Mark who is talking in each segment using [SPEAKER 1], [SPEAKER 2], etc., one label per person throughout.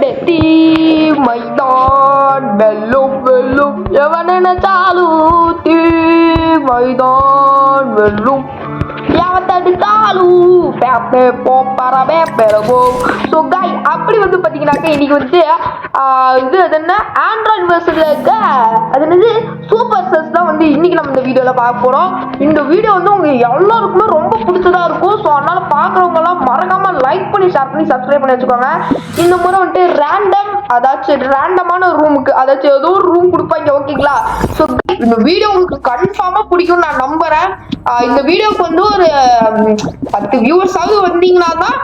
[SPEAKER 1] di Maidan belum Yaman chalu di Maidan belum Yaman tadi chalu pepe popara pepe logo. So guys, அப்படி வந்து பாத்தீங்கன்னாக்க இன்னைக்கு வந்து இது என்ன ஆண்ட்ராய்டு வெர்ஷன்ல இருக்க அது என்னது சூப்பர் செஸ் தான் வந்து இன்னைக்கு நம்ம இந்த வீடியோல பார்க்க போறோம். இந்த வீடியோ வந்து உங்க எல்லாருக்குமே ரொம்ப பிடிச்சதா இருக்கும். ஸோ அதனால பாக்குறவங்க எல்லாம் மறக்காம லைக் பண்ணி ஷேர் பண்ணி சப்ஸ்கிரைப் பண்ணி வச்சுக்கோங்க. இந்த முறை வந்துட்டு ரேண்டம் அதாச்சும் ரேண்டமான ரூமுக்கு அதாச்சும் ஏதோ ஒரு ரூம் கொடுப்பாங்க ஓகேங்களா. ஸோ இந்த வீடியோ உங்களுக்கு கன்ஃபார்மா பிடிக்கும் நான் நம்புறேன். இந்த வீடியோக்கு வந்து ஒரு 10 வியூவர்ஸ் ஆகுது வந்தீங்கன்னா தான்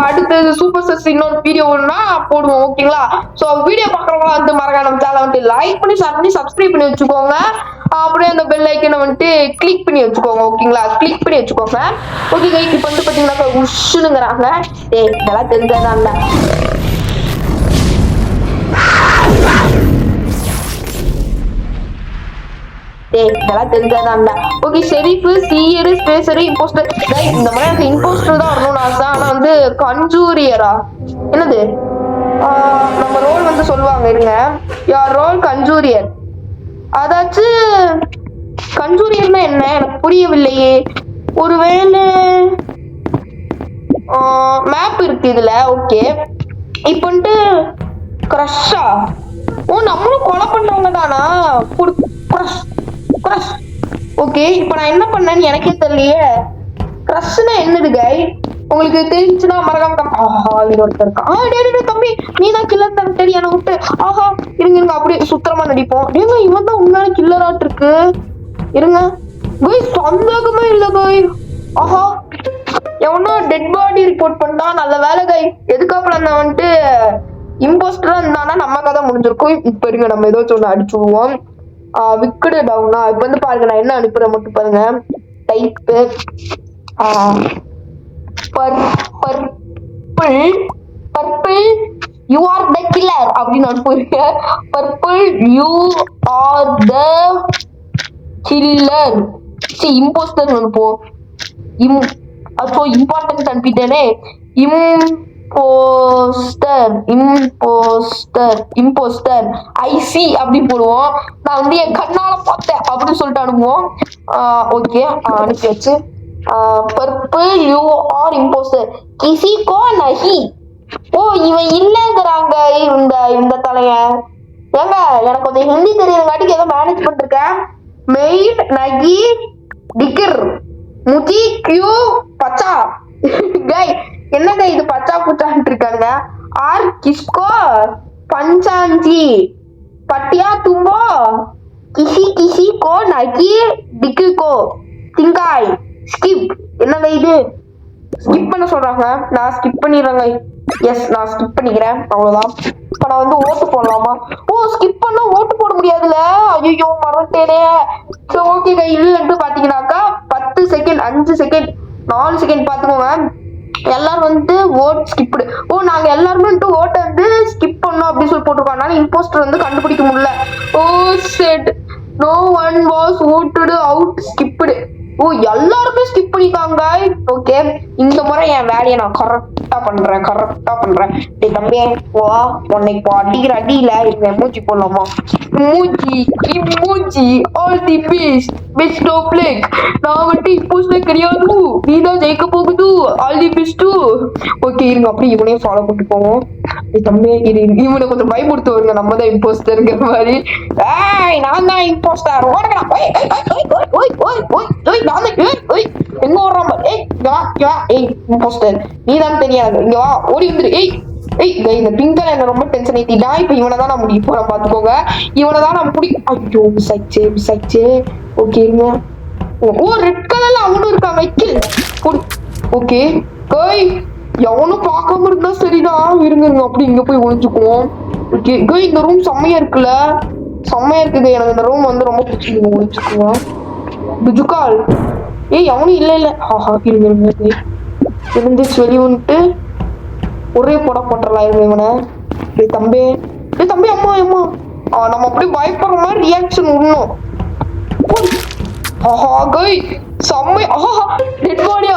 [SPEAKER 1] அடுத்தது சூப்பர் செஸ் இன்னொரு வீடியோனா போடுவோம் ஓகேங்களா. ஸோ வீடியோ பார்க்குறவங்க வந்து மறக்காம நம்ம சேனலை வந்து லைக் பண்ணி ஷேர் பண்ணி சப்ஸ்கிரைப் பண்ணி வச்சுக்கோங்க. அப்படியே அந்த பெல் ஐக்கனை வந்துட்டு கிளிக் பண்ணி வச்சுக்கோங்க ஓகேங்களா. கிளிக் பண்ணி வச்சுக்கோங்க. ஓகே கைஸ், இப்போ வந்து பார்த்தீங்கன்னா உஷ்ணுங்கிறாங்க. இதெல்லாம் தெரிஞ்சதாங்க. இதெல்லாம் தெரிஞ்சாதான்டா. Okay, sheriff, seer, spacer, impostor. இந்த மாதிரி எனக்கு இம்போஸ்டர் தான் வரணும்னு ஆசை. ஆனா வந்து கன்ஜூரியரா என்னது நம்ம ரோல் வந்து சொல்லுவாங்க இருங்க. யார் ரோல் கன்ஜூரியர். அதாச்சும் கன்ஜூரியர்னா என்ன எனக்கு புரியவில்லையே. ஒருவேளை மேப் இருக்கு இதுல. ஓகே, இப்போ வந்துட்டு கிரஷா. ஓ, நம்மளும் கொலை பண்றவங்க தானா? ஓகே, இப்போ நான் என்ன பண்ணேன்னு எனக்கே தெரியலையே. கிரஷ்னா என்னது கை? உங்களுக்கு தெரிஞ்சுன்னா மறக்காம ஒருத்தர் இருக்கான். தம்பி நீ தான் கில்லர் தான் தெரியும் விட்டு. ஆஹா இருங்க அப்படியே சுத்தரமா நடிப்போம். ஏங்க இவன் தான் உண்மையான கில்லராட்டு இருக்கு. இருங்க கை, சந்தேகமே இல்லை கை. ஆஹா, எவனோ டெட் பாடி ரிப்போர்ட் பண்ணா. நல்ல வேலை கை. எதுக்காப்புல நான் வந்துட்டு இம்போஸ்டரா இருந்தானா நம்ம கதை முடிஞ்சிருக்கும். இப்ப இருங்க நம்ம ஏதோ ஒன்று அடிச்சு விடுவோம். விக்கெட் டவுனா. இப்ப வந்து பாருங்க நான் என்ன அனுப்புறேன் மட்டும் பாருங்க. Type purple you are the killer அப்படின்னு அனுப்புறீங்க. Purple you are the killer. சரி, இம்போஸ்டர் அனுப்போம். இம்பார்ட்டன்ட் அனுப்பிட்டேனே. இம்போஸ்டர் ஐசி அப்படி போடுவோம். நான் வந்து என் கண்ணால பார்த்தேன் அப்படின்னு சொல்லிட்டு அனுப்புவோம். ஓகே, அனுப்பியாச்சு. பர்பிள் யூ ஆர் இம்போஸ்டர் கிசிகோ நஹி. ஓ, இவன் இல்லைங்கிறாங்க இந்த தலைய. ஏங்க எனக்கு கொஞ்சம் ஹிந்தி தெரியுதுங்காட்டிக்கு ஏதோ மேனேஜ் பண்ணிருக்கேன். மெய்ட் நகி டிகர் முஜி கியூ பச்சா. கை என்னங்க இது பச்சா புச்சான்ட்டு இருக்காங்க. ஆர் கிஸ்கோ பஞ்சாஞ்சி பட்டியா தும்போ கிசி கோ நகி டிகோ திங்காய் ஸ்கிப். என்னங்க இது ஸ்கிப் பண்ண சொல்றாங்க. நான் ஸ்கிப் பண்ணிடுறேங்க. எஸ், நான் ஸ்கிப் பண்ணிக்கிறேன். அவ்வளவுதான். இப்ப நான் வந்து ஓட்டு போடலாமா? ஓ, ஸ்கிப் பண்ண ஓட்டு போட முடியாதுல. ஐயோ மறந்துட்டேனே. சரி ஓகே கை. இல்லைன்ட்டு பாத்தீங்கன்னாக்கா 10 செகண்ட் 5 செகண்ட் 4 செகண்ட் பாத்துக்கோங்க. எல்லாரும் வந்து ஓட் ஸ்கிப்டு. ஓ, நாங்க எல்லாருமே வந்துட்டு ஓட்டை வந்து ஸ்கிப் பண்ணோம் அப்படின்னு சொல்லி போட்டிருக்கோம். அதனால இம்போஸ்டர் வந்து கண்டுபிடிக்க முடியல. ஓ said no one was voted out skipped. ஓ, எல்லாருமே ஸ்கிப் பண்ணிக்காங்க. ஓகே, இந்த முறை என் வேலையை நான் கரெக்டா பண்றேன். தம்பி வா, உன்னை இப்போ அடிக்கிற அடியில மூஞ்சி போடலாமா? மூஞ்சி all the best of luck. நான் வந்துட்டு இப்போஸ்ல கிடையாது. நீ தான் ஜெயிக்க போகுது. All the best. ஓகே இருங்க, அப்படி இவனையும் ஃபாலோ பண்ணிட்டு போவோம். தம்பி இவனை கொஞ்சம் பயமுடுத்து வருங்க. நம்ம தான் இம்போஸ்டருங்கிற மாதிரி. நான் தான் இம்போஸ்டர். எங்க ஓடுறான்? இம்போஸ்டர் நீ தான் தெரியாது. இங்க வா, ஓடி வந்துரு. இந்த பிங்கர் என்ன ரொம்ப டென்ஷன் ஏத்திட்டா. இப்ப இவனை தான் நான் முடிக்க போறேன் பாத்துக்கோங்க. இவனை தான் நான் ஐயோ மிஸ் ஆயிடுச்சு. ஓகே இருங்க. ஓ, ரெட் கலர்ல அவனும் இருக்கான். வைக்கல். ஓகே கோய், எவனும் பார்க்காம இருந்தா சரிதான். இருங்க அப்படி இங்க போய் ஒழிச்சுக்குவோம். ஓகே கோய், இந்த ரூம் செம்மையா இருக்குல்ல. செம்மையா இருக்குது. எனக்கு இந்த ரூம் வந்து ரொம்ப பிடிச்சிருக்கு. ஒழிச்சுக்குவோம். பிஜுக்கால் அவனும் இல்ல. ஆஹா இருங்க இருந்து வெளி வந்துட்டு ஒரே போட்டுடலாம். இருங்க இவனை. தம்பி அம்மா நம்ம அப்படியே பயப்படுற மாதிரி ரியாக்ஷன் விடணும். செம்மை. டெட் பாடி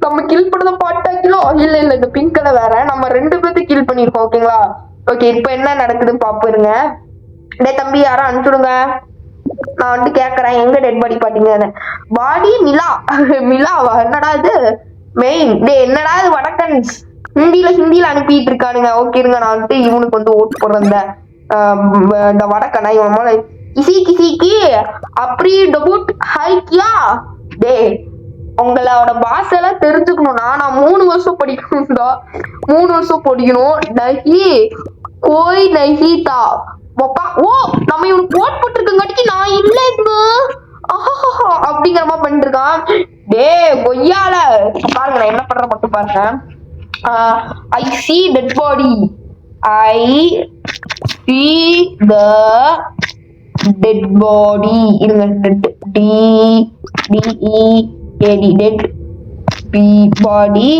[SPEAKER 1] நம்ம கில் பண்ணத பாட்டாக்கிலும் இல்ல இந்த பிங்க் கலர் வேற. நம்ம 2 பேர்த்து கில் பண்ணி பண்ணிருக்கோம் ஓகேங்களா. ஓகே இப்போ என்ன நடக்குதுன்னு பாப்போங்க. டேய் தம்பி யாரும் அனுப்பிச்சுடுங்க. நான் வந்து கேக்குறேன் எங்க டெட் பாடி பாத்தீங்கன்னு. பாடி மிலா மிலாவா என்னடா இது மெயின் டே என்னடா இது வடக்கன்ஸ் ஹிந்தில அனுப்பிட்டு இருக்கானுங்க. ஓகே இருங்க நான் வந்துட்டு இவனுக்கு வந்து ஓட்டு போடுறேன். இந்த வடக்கனா இவன் கிசிக்கு அப்படி டபுட் ஹைக்கியா டே உங்களோட பாஷெல்லாம் தெரிஞ்சுக்கணும்னா நான் 3 வருஷம் படிக்கணும்டா. 3 வருஷம் படிக்கணும். நஹி கோய் நஹி தா ஓ நம்ம இவனுக்கு ஓட் போட்டிருக்கங்காட்டிக்கு நான் இல்லைங்க அப்படிங்கிற மாதிரி பண்ணிட்டு இருக்கான். டே கொய்யால பாருங்க நான் என்ன பண்ற மட்டும் பாருங்க. I see dead body. I see the dead body. இருங்க dead body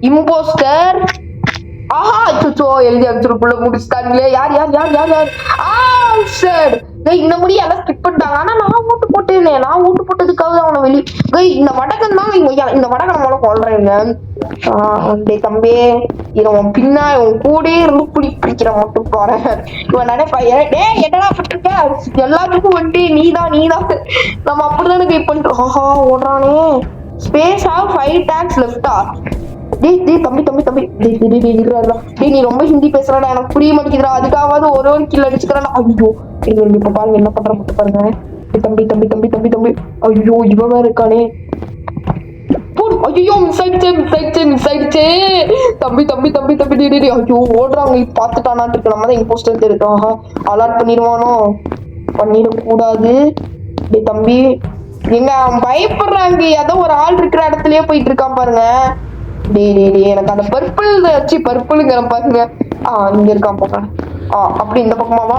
[SPEAKER 1] imposter. ஆஹா அச்சோ எழுதி அடிச்சிருக்குள்ள முடிச்சுட்டாங்களே. யார் சரி இந்த முடி எல்லாம் ஸ்கிப் பண்ணிட்டாங்க. ஆனா நான் ஓட்டு போட்டேனே. நான் ஓட்டு போட்டதுக்காக அவனை வெளியே இந்த வடகன் தான் இந்த வடகன் மூலம் கொள்றேங்க. தம்பி இவன் பின்னா இவன் கூட இருந்து பிடிக்கிற மட்டும் போறேன். இவன் நினைப்பையன் டே என்னடா பட்டிருக்க எல்லாத்துக்கும் வந்துட்டு நீதான் நம்ம அப்படிதானே கை பண்ணிட்டு ஆஹா ஓடுறானே. ஸ்பேஸ் ஆஃப் 5 tags லெஃப்டா. தம்பி நீ ரொம்ப ஹிந்தி பேசுறடா எனக்கு புரிய மாட்டேங்குதுடா. அதுக்காவது ஒரு கில் அடிச்சுக்கிறேன். ஐயோ இப்ப பாருங்க என்ன பண்ற மட்டும் பாருங்க. தம்பி ஐயோ இவன் வேற இருக்கானே. ஐயோ மிஸ் ஆயிடுச்சே தம்பி ஐயோ ஓடுறாங்க பாத்துட்டானாட்டு இருக்கு. நம்ம தான் இம்போஸ்டர் இருக்கோம். அலர்ட் பண்ணிடுவானோ பண்ணிடக்கூடாது. தம்பி எங்க பயப்படுறாங்க. ஏதோ ஒரு ஆள் இருக்கிற இடத்துலயே போயிட்டு இருக்கான் பாருங்க. எனக்கு அந்த பர்பிள்ங்கிற பாருங்க. இங்க இருக்கான் போங்க. அப்படி இந்த பக்கமாவா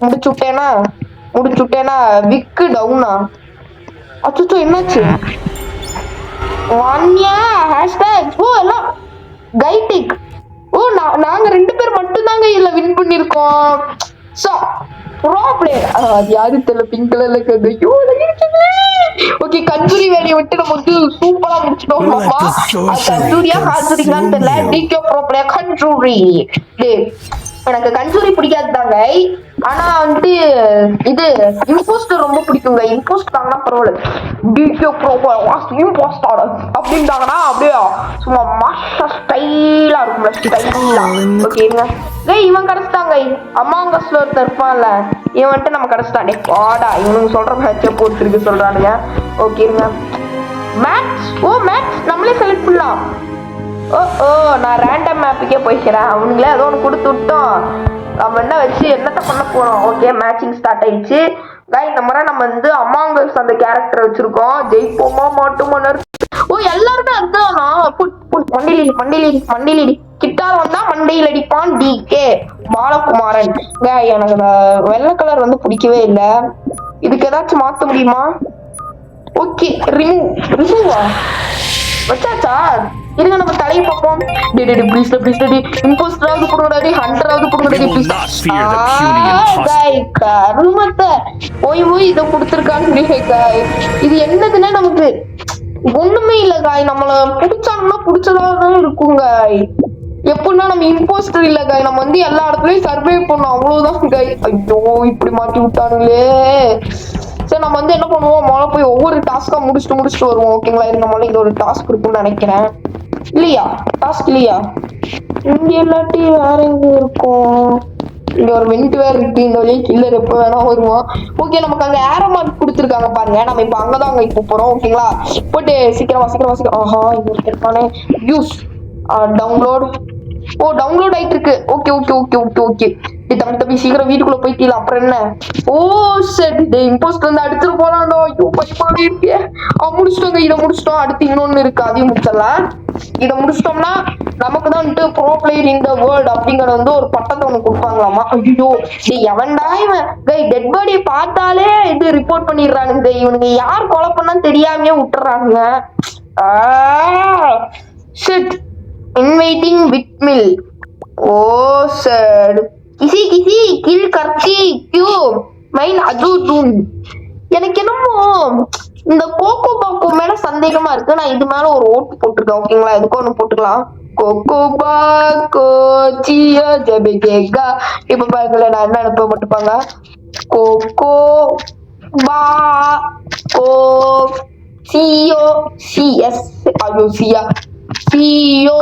[SPEAKER 1] முடிச்சு விட்டேனா விக்கு டவுனா. அச்சோ என்னாச்சு எல்லாம் கைடிக். நாங்க 2 பேர் மட்டும் தாங்க இதுல வின் பண்ணிருக்கோம். யாரு தெரியல பிங்க் கலர்ல ஓகே கஞ்சூரி வேலையை விட்டு நம்ம வந்து சூப்பரா முடிச்சிட்டோம். கஞ்சூரியா காஞ்சூரிங்களான்னு தெரியல. டிகே ப்ரோப்ளே கஞ்சூரி. எனக்கு கஞ்சூரி பிடிக்காதுதாங்க. ஆனா வந்துட்டு இது இம்போஸ்டர் ரொம்ப பிடிக்குங்க. இம்போஸ்டர் தாங்கன்னா பரவாயில்ல. டிகே ப்ரோப்ளே இம்போஸ்டர் அப்படின்ட்டாங்கன்னா அப்படியே சும்மா மாஸ்டர் ஸ்டைலா இருக்கும்ல ஸ்டைலா. ஓகேங்க இவன் கிடைச்சிட்டாங்க. அமாங்கஸ்ல ஒருத்தர் இருப்பான்ல இவன் வந்துட்டு நம்ம கிடைச்சிட்டாண்டே. வாடா இவனுக்கு சொல்ற மேட்சை போட்டுருக்கு சொல்றானுங்க. ஓகேங்க மேக்ஸ் நம்மளே செலக்ட் பண்ணலாம். நான் ரேண்டம் மேப்புக்கே போய்க்கிறேன். அவனுங்களே ஏதோ ஒன்று கொடுத்து விட்டோம். நம்ம என்ன வச்சு என்னத்த பண்ண போறோம். ஓகே மேட்சிங் ஸ்டார்ட் ஆயிடுச்சு. இந்த மாதிரி நம்ம வந்து அமாங்கஸ் அந்த கேரக்டர் வச்சிருக்கோம். ஜெயிப்போமா மாட்டோமா. எல்லாருமே அதுதானா மண்டிலி கிட்டார் வந்தா மண்டையில் அடிப்பான் டிகே பாலகுமாரன். எனக்கு வெள்ளை கலர் வந்து பிடிக்கவே இல்லை. இதுக்கு ஏதாச்சும் மாத்த முடியுமா? ஓகே ரிமூவா வச்சாச்சா. இருங்க நம்ம தலையை பார்ப்போம். இம்போஸ்டராவது கொடுங்கடாடி ஹண்டராவது கொடுங்கடாடி கருமத்தை போய் இதை கொடுத்துருக்காங்க. இது என்னதுன்னா நமக்கு ஒண்ணுமே இல்ல காய். நம்மள பிடிச்சாங்கன்னா பிடிச்சதான் இருக்குங்க. எப்படின்னா நம்ம இம்போஸ்டர் இல்ல காய். நம்ம வந்து எல்லா இடத்துலயும் சர்வே பண்ணோம் அவ்வளவுதான் காய். ஐயோ இப்படி மாட்டி விட்டானுங்களே. சரி நம்ம வந்து என்ன பண்ணுவோம் முதல்ல போய் ஒவ்வொரு டாஸ்கா முடிச்சுட்டு வருவோம். ஓகேங்களா இருந்த மாதிரி இங்க ஒரு டாஸ்க் இருக்குன்னு நினைக்கிறேன். இல்லையா டாஸ்க் இல்லையா இங்க இல்லாட்டி வேற எங்க இருக்கும். இங்க ஒரு வெண்ட் வேற இருக்கு. இந்த வழியே கில்லர் எப்ப வேணா வருவான். ஓகே நமக்கு அங்க ஏரோ மார்க் கொடுத்துருக்காங்க பாருங்க. நம்ம இப்ப அங்கதான் இப்ப போறோம். ஓகேங்களா போட்டு சீக்கிரம் ஆஹா இங்க இருக்கானே யூஸ் டவுன்லோட். டவுன்லோட் ஆயிட்டு இருக்கு. ஓகே தம்பி சீக்கிரம் வீட்டுக்குள்ள போயிட்டீங்களா. அப்புறம் என்ன சரி இம்போஸ்ட் வந்து அடிச்சுட்டு போலாண்டோ. ஐயோ பயமாவே இருக்கே. முடிச்சிட்டோங்க. இதை முடிச்சிட்டோம். அடுத்து இன்னொன்னு இருக்கு அதையும் முடிச்சிடலாம். இதை முடிச்சிட்டோம்னா நமக்கு தான் வந்துட்டு bro player in the world அப்படிங்கற வந்து ஒரு பட்டத்தை ஒண்ணு கொடுப்பாங்களாமா. ஐயோ எவன்டா இவன் டெட் பாடியை பார்த்தாலே இது ரிப்போர்ட் பண்ணிடுறானுங்க. இவனுங்க யார் கொலை பண்ணா தெரியாமையே விட்டுறானுங்க. ஷிட் இன்வைட்டிங் விட்மில். சரி கிசி கில் கர்ச்சி கியூ மைன் அதுவும் எனக்கு என்னமோ இந்த கோகோ பாக்கோ மேல சந்தேகமா இருக்கு. நான் இது மேல ஒரு ஓட்டு போட்டிருக்கேன். ஓகேங்களா இதுக்கு ஒண்ணு போட்டுக்கலாம். கோகோபா கோச்சியோ ஜபிகேகா. இப்ப பாருங்களேன் நான் என்ன அனுப்ப மாட்டுப்பாங்க. கோகோ பா கோ சியோ சிஎஸ் ஐயோ சியா சியோ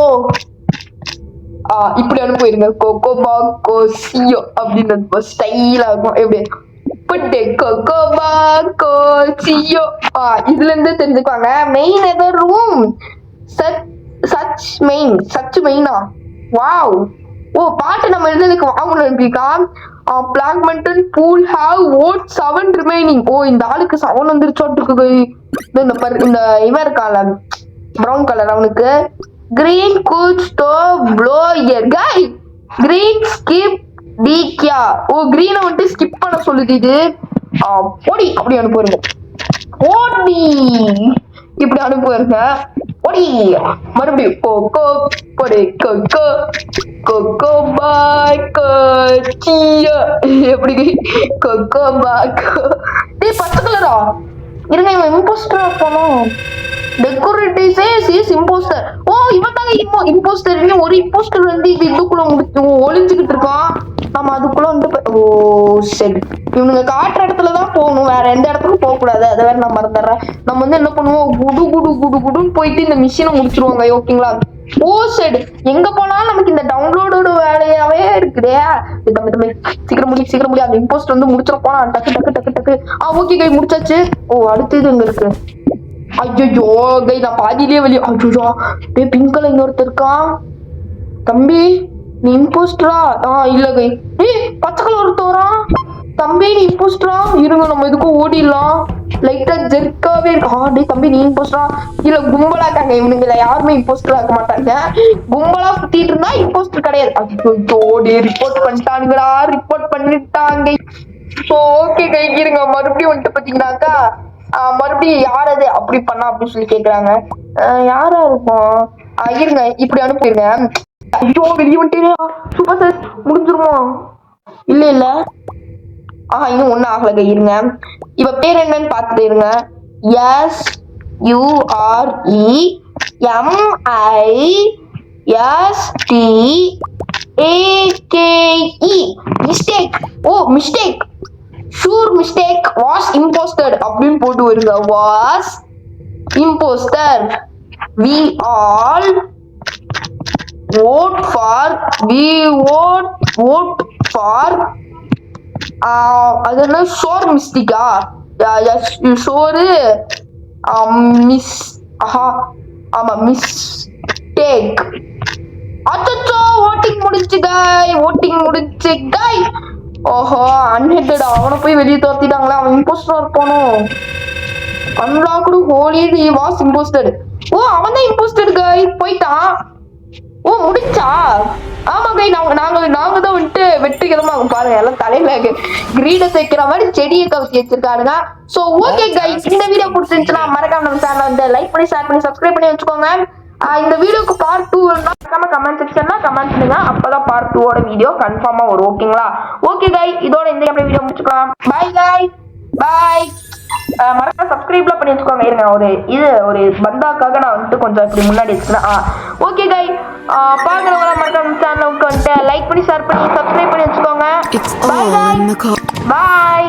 [SPEAKER 1] இப்படி அனுப்பிடுங்க. கோகோபா கோசியோ அப்படின்னு ஸ்டைலா இருக்கும். எப்படி புட்டு கோகோபா கோசியோ. இதுல இருந்து தெரிஞ்சுக்குவாங்க. மெயின் எதர் ரூம் சச் மெயினா. வாவ். ஓ பாட்டு நம்ம எழுதுறதுக்கு வாங்கணும் அனுப்பிக்கா. பிளாக்மெண்டன் பூல் ஹாவ் ஓட் 7 ரிமைனிங். ஓ இந்த ஆளுக்கு 7 வந்துருச்சோட்டுக்கு. இந்த இவன் இருக்கான்ல ப்ரௌன் கலர் அவனுக்கு கிரீன் குட் ஸ்டோவ் ப்ளோயர் கை கிரீன் ஸ்கிப் டிக்யா. ஓ கிரீனை வந்துட்டு ஸ்கிப் பண்ண சொல்லுது இது. போடி அப்படி அனுப்புவாருங்க. ஓடி இப்படி அனுப்புவாருங்க. ஓடி மறுபடியும் கோகோ பொடி கோகோ கோகோ பாய் கோச்சியா. எப்படி கோகோ பாக்கோ. டேய் பச்சை கலரா இருங்க. இவன் இம்போஸ்டரா போனோம். Decorative is impostor. ஓ இவன் தாங்க இம்போஸ்டர். ஒரு இம்போஸ்டர் வந்து இதுக்குள்ள ஒளிஞ்சுக்கிட்டு இருக்கான். நம்ம அதுக்குள்ள வந்து ஓ சரி இவனுங்க காட்டுற இடத்துலதான் போகணும். வேற எந்த இடத்துக்கும் போக கூடாது. அதை வேற நான் மறந்துடுறேன். நம்ம வந்து என்ன பண்ணுவோம் குடு குடு குடு குடுன்னு போயிட்டு இந்த மிஷினை முடிச்சிருவாங்க. ஓகேங்களா. ஓ சரி எங்க போனாலும் நமக்கு இந்த டவுன்லோடோட வேலையாவே இருக்குதே. சீக்கிரம் முடியும். அந்த இம்போஸ்டர் வந்து முடிச்சிட போனா டக்கு டக்கு டக்கு டக்கு. ஓகே கை முடிச்சாச்சு. ஓ அடுத்தது எங்க இருக்கு. ஐயோ கை நான் பாதியிலேயே வெளியே. ஐயோ பிங்க் கலர் இன்னொருத்தர் இருக்கான். தம்பி நீ இம்போஸ்டரா. இல்ல கை. பச்சை கலர் ஒருத்தவரா. தம்பி நீ இம்போஸ்டரா. இருங்க நம்ம இதுக்கும் ஓடிடலாம். லைட்டா ஜெர்க்காவே இருக்கு. டே தம்பி நீ இம்போஸ்டரா. இல்ல கும்பலா இருக்காங்க இவனுங்கள. யாருமே இம்போஸ்டரா இருக்க மாட்டாங்க. கும்பலா சுத்திட்டு இருந்தா இம்போஸ்டர் கிடையாது. ஐயோ ரிப்போர்ட் பண்ணிட்டானுங்களா. ரிப்போர்ட் பண்ணிட்டாங்க. ஓகே கை இருங்க மறுபடியும் வந்துட்டு பாத்தீங்கன்னாக்கா மறுபடியும் யார் அது அப்படி பண்ணா அப்படின்னு சொல்லி கேக்குறாங்க. யாரா இருக்கும். இருங்க இப்படி அனுப்பிடுங்க. ஐயோ வெளியே வந்துட்டே. சூப்பர் சார் முடிஞ்சிருமா. இல்ல இன்னும் ஒன்னும் ஆகல. இருங்க இவ பேர் என்னன்னு பாத்துட்டு இருங்க. SUREMISTAKE mistake. ஓ mistake sure mistake was impostor அப்படின்னு போட்டு வருங்க. Was impostor. we all vote for அது என்ன ஷோர் மிஸ்டேக்கா. ஷோரு மிஸ் ஆமா மிஸ்டேக். அச்சோ ஓட்டிங் முடிச்சு கை. ஓஹோ அன்ஹெட்டட். அவனை போய் வெளியே தோத்திட்டாங்களா. அவன் இம்போஸ்டர் போனோம். Unlocked Holly he was impostor. ஓ அவன் தான் இம்போஸ்டர் கை போயிட்டான். ஓ முடிச்சா. ஆமா கை நாங்க தான் வந்துட்டு வெற்றிகரமா பாருங்க. எல்லாம் தலையில கிரீட சேர்க்கிற மாதிரி செடியை கவுத்தி வச்சிருக்கானுங்க. சோ ஓகே கை இந்த வீடியோ பிடிச்சிருந்துச்சுன்னா மறக்காம நம்ம சேனல் வந்து லைக் பண்ணி ஷேர் பண்ணி சப்ஸ்கிரைப் பண்ணி வச்சுக்கோங்க. இந்த வீடியோக்கு பார்ட் 2 வேணும்னா கமெண்ட் செக்ஷன்ல கமெண்ட் பண்ணுங்க. அப்பதான் பார்ட் 2 ஓட வீடியோ கன்ஃபார்மா வரும். ஓகேங்களா. ஓகே கை இதோட இந்த வீடியோ முடிச்சுக்கலாம். பை கை பாய். மறக்காம சப்ஸ்கிரைப்லாம் பண்ணி வச்சுக்கோங்க. இருங்க ஒரு பந்தாக்காக நான் வந்துட்டு கொஞ்சம் இப்படி முன்னாடி வச்சுக்கிறேன். ஓகே கை பாக்குறவங்க மறக்காம சேனலுக்கு வந்துட்டு லைக் பண்ணி ஷேர் பண்ணி சப்ஸ்கிரைப் பண்ணி வச்சுக்கோங்க. பாய் பாய்.